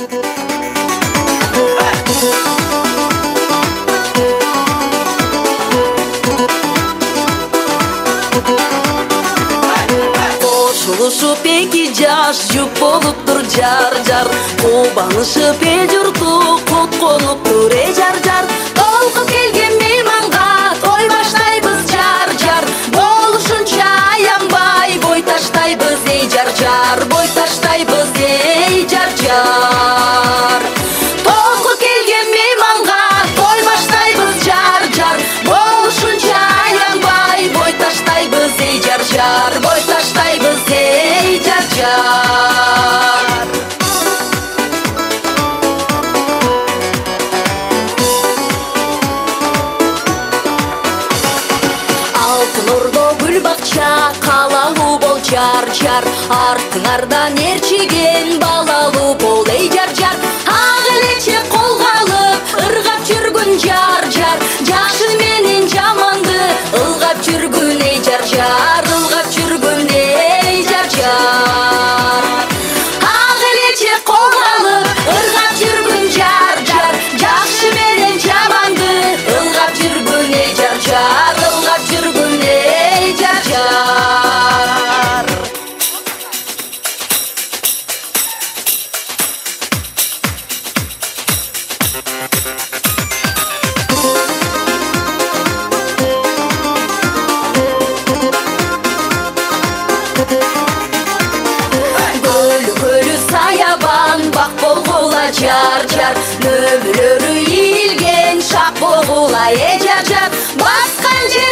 Koşuluşup iki jаш жүк болуптур жар жар, кубанышып эл журту кут конуптур жар жар. Толкуп келген мейманга той баштайбыз жар жар, болушунча аянбай бой таштайбыз эй жар жар, бой таштайбыз эй жар жар. Толкуп келген мейманга той баштайбыз жар жар, болушунча аянбай бой таштайбыз эй жар жар, бой таштайбыз эй жар жар. Алтын Ордо гүл бакча, калалуу бол жар жар, артыңардан ээрчиген балалуу бол эй жар жар. Ак элече колго алып ыргап жүргүн жар жар, жакшы менен жаманды ылгап жүргүн эй жар жар, ылгап жүргүн эй жар жар. Ак элече колго алып ыргап жүргүн жар жар, жакшы менен жаманды ылгап жүргүн эй жар жар, ылгап жүргүн эй жар жар. Көлү саябан бак болгула жар жар, нөмүрөрү ийилген шак болгула эй жар жар. Баскан жер